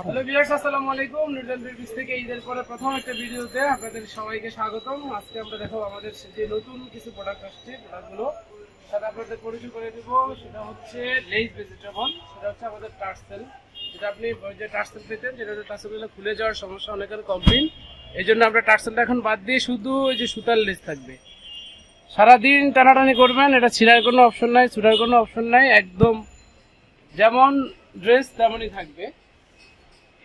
Hello viewers, আসসালামু আলাইকুম। Nurjan fabrics থেকে ঈদের পরে প্রথম একটা ভিডিওতে আপনাদের সবাইকে স্বাগতম। আজকে আমরা দেখাবো আমাদের যে নতুন কিছু প্রোডাক্ট আসছে, প্রোডাক্টগুলো সেটা আপনাদের পরিচয় করে দেব। সেটা হচ্ছে লেস ভেজিটেবল, সেটা হচ্ছে আমাদের টার্সেল। যেটা আপনি যে টার্সেল পেতেন, যেটা টার্সেলগুলো খুলে যাওয়ার সমস্যা অনেকের কমপ্লেন, এই জন্য আমরা টার্সেলটা এখন বাদ দিয়ে শুধু ওই যে সুতার লেস থাকবে। সারাদিন টানাটানি করবেন, এটা ছিঁড়ার কোনো অপশন নাই, ছুটার কোনো অপশন নাই, একদম যেমন ড্রেস তেমনই থাকবে।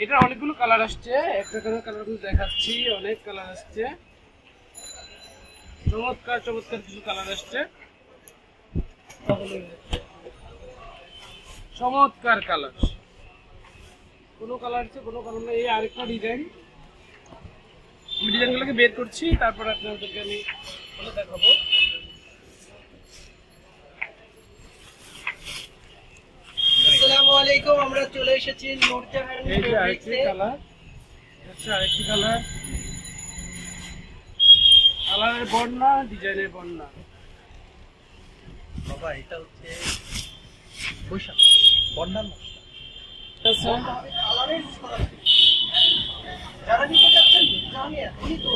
এটা অনেকগুলো কালার আসছে, একটা কালার দেখাচ্ছি, অনেক কালার আসছে, চমৎকার চমৎকার কিছু কালার আসছে, চমৎকার কালার, কোনো কালার আছে কোনো কালার নেই। এই আরেকটা ডিজাইন, আমি ডিজাইনগুলোকে বের করছি, তারপর আপনাদেরকে আমি বলে দেখাবো। আসসালামু আলাইকুম, আমরা চলে এসেছি নুরজান এই যে আরেকটি কালার, আচ্ছা আরেকটি কালার, কালারের বর্ণনা, ডিজাইনের বর্ণনা। বাবা এটা হচ্ছে বৈশাখ বন্যার মাস। যারা নিতে চাচ্ছেন জানি এখনই তো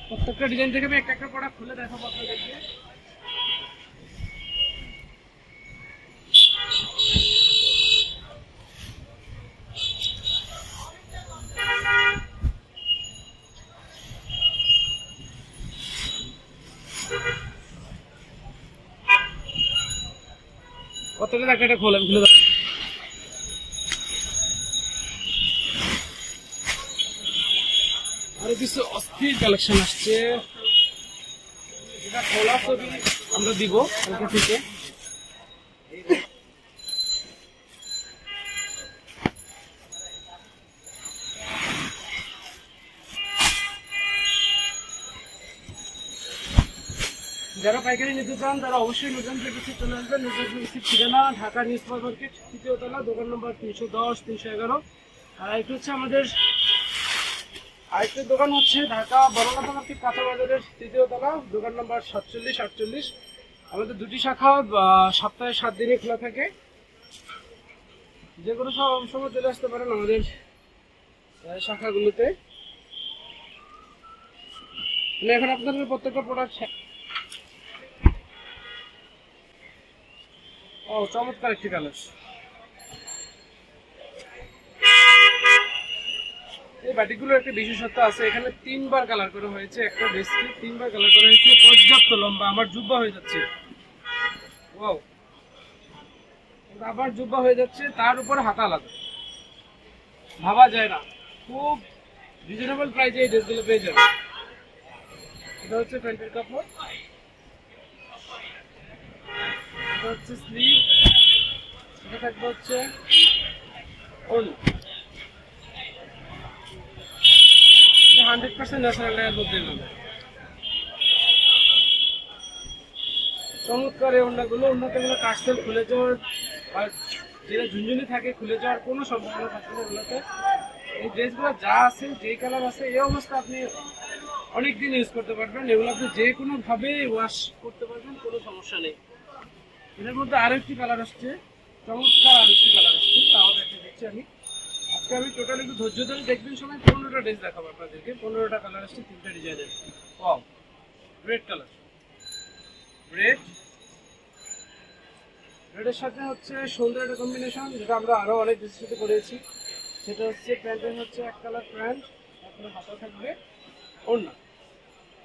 প্রত্যেকটা ডিজাইন থেকে আমি একটা একটা প্রোডাক্ট খুলে দেখাবো আপনাদেরকে। প্রত্যেকটা একটা একটা খুলে দেবো। আরো কিছু অস্থির কালেকশন আসছে, এটা খোলা ছবি আমরা দিব কালকে থেকে। যারা পাইকারি নিতে চান তারা অবশ্যই নুরজান ফেব্রিক্সে চলে আসবেন। নুরজান ফেব্রিক্সের ঠিকানা ঢাকা নিউজ মার্কেট, ৩য় তলা, দোকান নম্বর ৩১০, ৩১১। আর এটা হচ্ছে আমাদের আরেকটা দোকান হচ্ছে ঢাকা বড়লাটা মার্কেট, কাঁচা বাজারের ৩য় তলা, দোকান নম্বর ৪৭, ৪৮। আমাদের দুটি শাখা সপ্তাহে ৭ দিনই খোলা থাকে। যে কোনো সময় চলে আসতে পারেন আমাদের শাখাগুলোতে। আমি এখন আপনাদের প্রত্যেকটা প্রোডাক্ট, ও চমৎকার একটি কালার, এই বাটিকগুলোর একটা বিশেষত্ব আছে, এখানে 3বার কালার করা হয়েছে, একটা ড্রেসকে 3বার কালার করা হয়েছে, পর্যাপ্ত লম্বা, আমার জুব্বা হয়ে যাচ্ছে। ওয়াও, আবার জুব্বা হয়ে যাচ্ছে, তার উপর হাতা আলাদা, ভাবা যায় না। খুব রিজনেবল প্রাইসে এই ড্রেসগুলো পেয়ে যাবে। এটা হচ্ছে প্যান্টের কাপড়, এটা হচ্ছে স্লিভ, এটা থাকবে হচ্ছে ওড়না। 100% ন্যাচারাল এর মধ্যে চমৎকার এই ওড়নাগুলো। ওড়নাগুলো কাস্টেল খুলে যাওয়ার, আর যেটা ঝুনঝুনি থাকে খুলে যাওয়ার কোনো সম্ভাবনা থাকে না ওগুলোতে। এই ড্রেসগুলো যা আছে, যে কালার আছে, এই অবস্থা আপনি অনেকদিন ইউজ করতে পারবেন। এগুলো আপনি যে কোনোভাবে ওয়াশ করতে পারবেন, কোনো সমস্যা নেই। এর মধ্যে আরো একটি কালার আসছে, চমৎকার আরো একটি কালার আসছে, তাও দেখতে দিচ্ছি আমি। আজকে আমি টোটাল একটু ধৈর্য ধরে দেখবেন, সময় 15টা ড্রেস দেখাবো আপনাদেরকে। 15টা কালার আসছে, 3টা ডিজাইনের। ওয়াও, রেড কালার, রেডের সাথে হচ্ছে সুন্দর একটা কম্বিনেশন, যেটা আমরা আরো অনেক ড্রেসের সাথে করেছি। সেটা হচ্ছে প্যান্টের হচ্ছে এক কালার প্যান্ট, আপনার হাতা থাকবে ওড়না।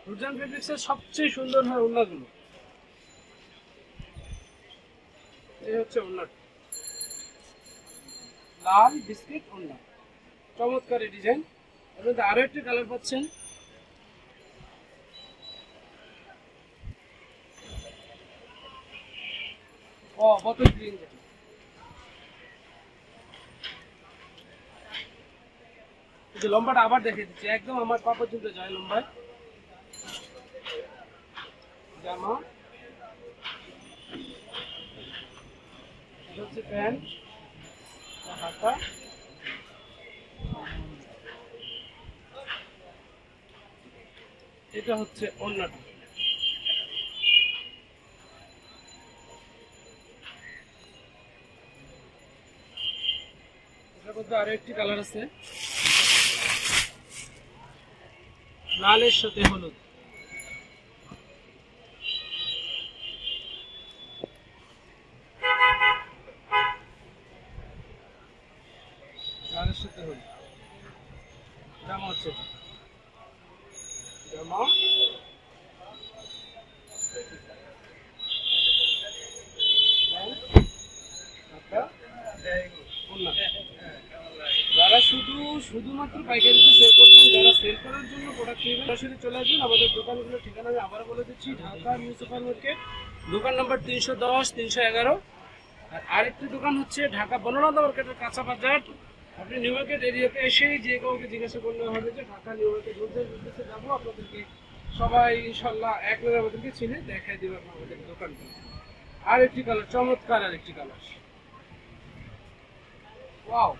নুরজান ফেব্রিক্সের সবচেয়ে সুন্দর হয় ওড়নাগুলো। এই হচ্ছে ওড়না, লাল বিস্কিট ওড়না, চমৎকার এই ডিজাইন। এর মধ্যে আরো একটি কালার পাচ্ছেন, ও বোতল গ্রিন। যে লম্বাটা আবার দেখে দিচ্ছি, একদম আমার পা পর্যন্ত যায় লম্বায়। জামা এটা হচ্ছে প্যান্ট, হাতা, এটা হচ্ছে ওড়নাটা। এটার মধ্যে আরো একটি কালার আছে, লালের সাথে হলুদ। লালের সাথে হলুদ জামা হচ্ছে এটা। জামা যারা শুধুমাত্র পাইকারিতে সেল করবেন, যারা সেল করার জন্য প্রোডাক্ট নেবেন, সরাসরি চলে আসবেন আমাদের দোকানগুলোর ঠিকানা আমি আবার বলে দিচ্ছি। ঢাকা নিউ সুপার মার্কেট, দোকান নম্বর 310, 311। আর আরেকটি দোকান হচ্ছে ঢাকা বনলতা মার্কেটের কাঁচা বাজার। আপনি নিউ মার্কেট এরিয়াতে এসেই যে কাউকে জিজ্ঞাসা করলে হবে যে ঢাকা নিউ মার্কেট উদ্দেশ্যে যাবো, আপনাদেরকে সবাই ইনশাল্লাহ এক নামে আমাদেরকে চিনে দেখাই দেবে আমাদের দোকানটা। আর একটি কালার, চমৎকার আর একটি কালার, ওয়াও।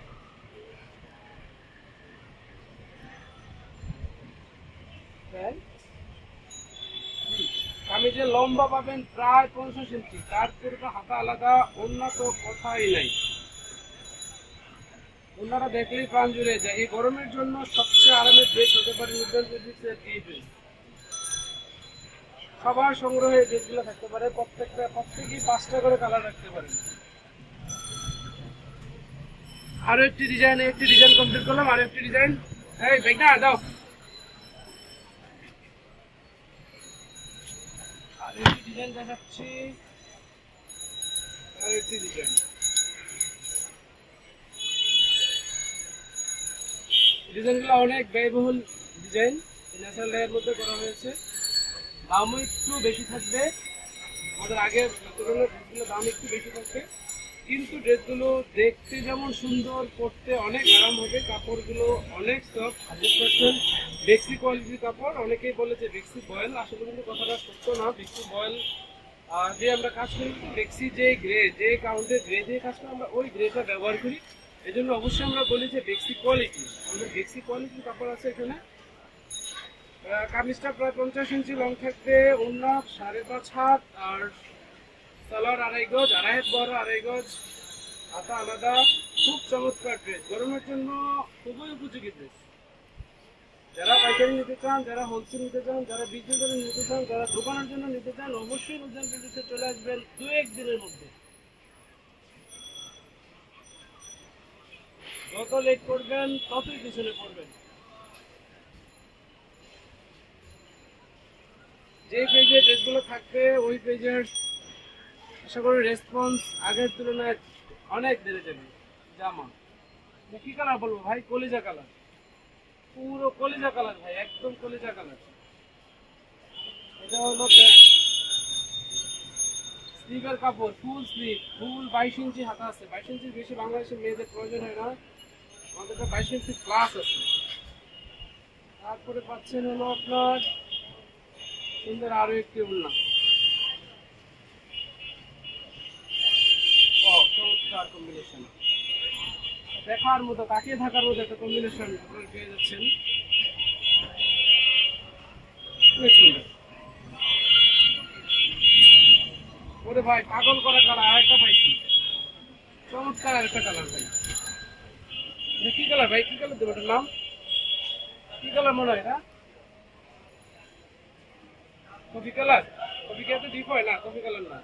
আমি যে লম্বা পাবেন প্রায় 50 ইঞ্চি, তারপরে তো হাতা আলাদা, অন্য তো কথাই নাই। ওনারা দেখলেই প্রাণ জুড়ে যায়। এই গরমের জন্য সবচেয়ে আরামের ড্রেস হতে পারে নুডল ফেব্রিক্সের এই ড্রেস। সবার সংগ্রহে এই ড্রেসগুলো থাকতে পারে, প্রত্যেকেই 5টা করে কালার রাখতে পারেন। আরো একটি ডিজাইন কমপ্লিট করলাম, আরো একটি ডিজাইন। এই ব্যাগটা দাও। আর একটি ডিজাইন দেখাচ্ছি, আর একটি ডিজাইন। ডিজাইনগুলো অনেক ব্যয়বহুল ডিজাইন, ন্যাচারাল ডাইয়ের মধ্যে করা হয়েছে। দামও একটু বেশি থাকবে, আমাদের আগের তুলনায় ড্রেসগুলোর দাম একটু বেশি থাকবে, কিন্তু ড্রেসগুলো দেখতে যেমন সুন্দর, পরতে অনেক আরাম হবে। কাপড়গুলো অনেক সফট, 100% বেক্সি কোয়ালিটির কাপড়। অনেকেই বলে যে বেক্সি বয়েল, আসলে কিন্তু কথাটা সত্য না। বেক্সি বয়েল যে আমরা কাজ করি, বেক্সি যে গ্রে, যে কাউন্টের গ্রে দিয়ে কাজ করি, আমরা ওই গ্রেটা ব্যবহার করি। এই জন্য অবশ্যই আমরা বলি যে বেক্সি কোয়ালিটি। আমাদের বেক্সি কোয়ালিটির কাপড় আছে এখানে। কামিজটা প্রায় 50 ইঞ্চি লং থাকবে, ওড়না 5.5 হাত, আর সালোয়ার 2.5 গজ, 2.5 হাত বড়, 2.5 গজ, হাতা আলাদা। খুব চমৎকার ড্রেস, গরমের জন্য খুবই উপযোগী ড্রেস। যারা পাইকারি নিতে চান, যারা হোলসেল নিতে চান, যারা বিক্রি করে নিতে চান, যারা দোকানের জন্য নিতে চান, অবশ্যই নুডল ফেব্রিক্সে চলে আসবেন 2-1 দিনের মধ্যে। যত লেট করবেন ততই পিছনে পড়বেন। যে পেজে ড্রেসগুলো থাকবে ওই পেজের আশা করি রেসপন্স আগের তুলনায় অনেক বেড়ে যাবে। জামা কি কালার বলবো ভাই, কলিজা কালার, পুরো কলিজা কালার ভাই, একদম কলিজা কালার। এটা হলো প্যান্ট, স্লিভের কাপড়, ফুল স্লিভ, ফুল 22 ইঞ্চি হাতা আছে। 22 ইঞ্চির বেশি বাংলাদেশের মেয়েদের প্রয়োজন হয় না, আমাদের 22 ইঞ্চি প্লাস আছে। তারপরে পাচ্ছেন হলো আপনার সুন্দর আরো একটি ওড়না, চমৎকার কম্বিনেশন, দেখার মতো, তাকিয়ে থাকার মতো একটা কম্বিনেশন আপনারা পেয়ে যাচ্ছেন। অনেক সুন্দর। ওরে ভাই পাগল করা কালার আরেকটা পাইছি, চমৎকার আরেকটা কালার ভাই। কি কালার ভাই, কি কালার দেবো, এটার নাম কি কালার মনে হয়? এটা কফি কালার। কফি কালার তো ডিপ হয় না, কফি কালার না।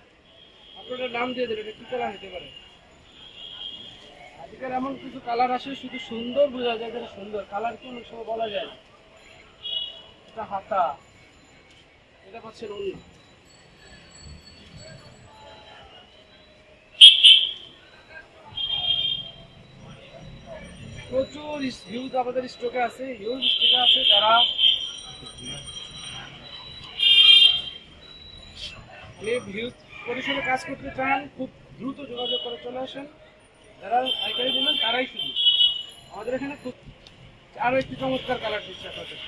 আপনাদের নাম দিয়ে দেবেন, এটা কি কালার হতে পারে। আজকাল এমন কিছু কালার আসে শুধু সুন্দর বোঝা যায়, যেটা সুন্দর কালার কি অনেক সময় বলা যায়। এটা হাতা, এটা পাচ্ছেন ওড়না। প্রচুর হিউজ আমাদের স্টকে আছে, হিউজ স্টকে আছে। যারা হিউজ পরিসরে কাজ করতে চান, খুব দ্রুত যোগাযোগ করে চলে আসেন। যারা পাইকারি নেবেন তারাই শুধু আমাদের এখানে খুব আরো একটি চমৎকার কালার দিচ্ছে আপনাদের।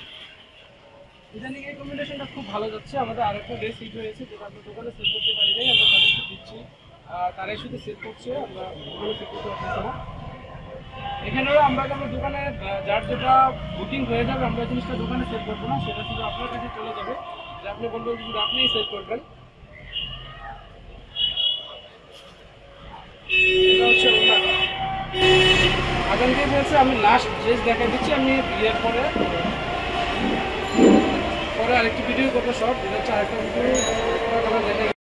ইদানিং এই কম্বিনেশনটা খুব ভালো যাচ্ছে। আমাদের আরো একটা ড্রেস হিট হয়েছে, যেটা আপনার দোকানে সেল করতে পারি নাই, আমরা তাদেরকে দিচ্ছি। তারাই শুধু সেল করছে, আমরা ওখানে সেল করতে পারতেছি না। এখানেও আমরা যেমন দোকানে যার যেটা বুকিং হয়ে যাবে, আমরা জিনিসটা দোকানে সেল করবো না, সেটা শুধু আপনার কাছে চলে যাবে, যে আপনি বলবেন শুধু আপনিই সেল করবেন। এটা হচ্ছে ওনাটা আগাম দিয়ে বলছে। আমি লাস্ট ড্রেস দেখা দিচ্ছি, আমি বিয়ের পরে আরেকটি ভিডিও করবো সব, এটা হচ্ছে আরেকটা ভিডিও দেখে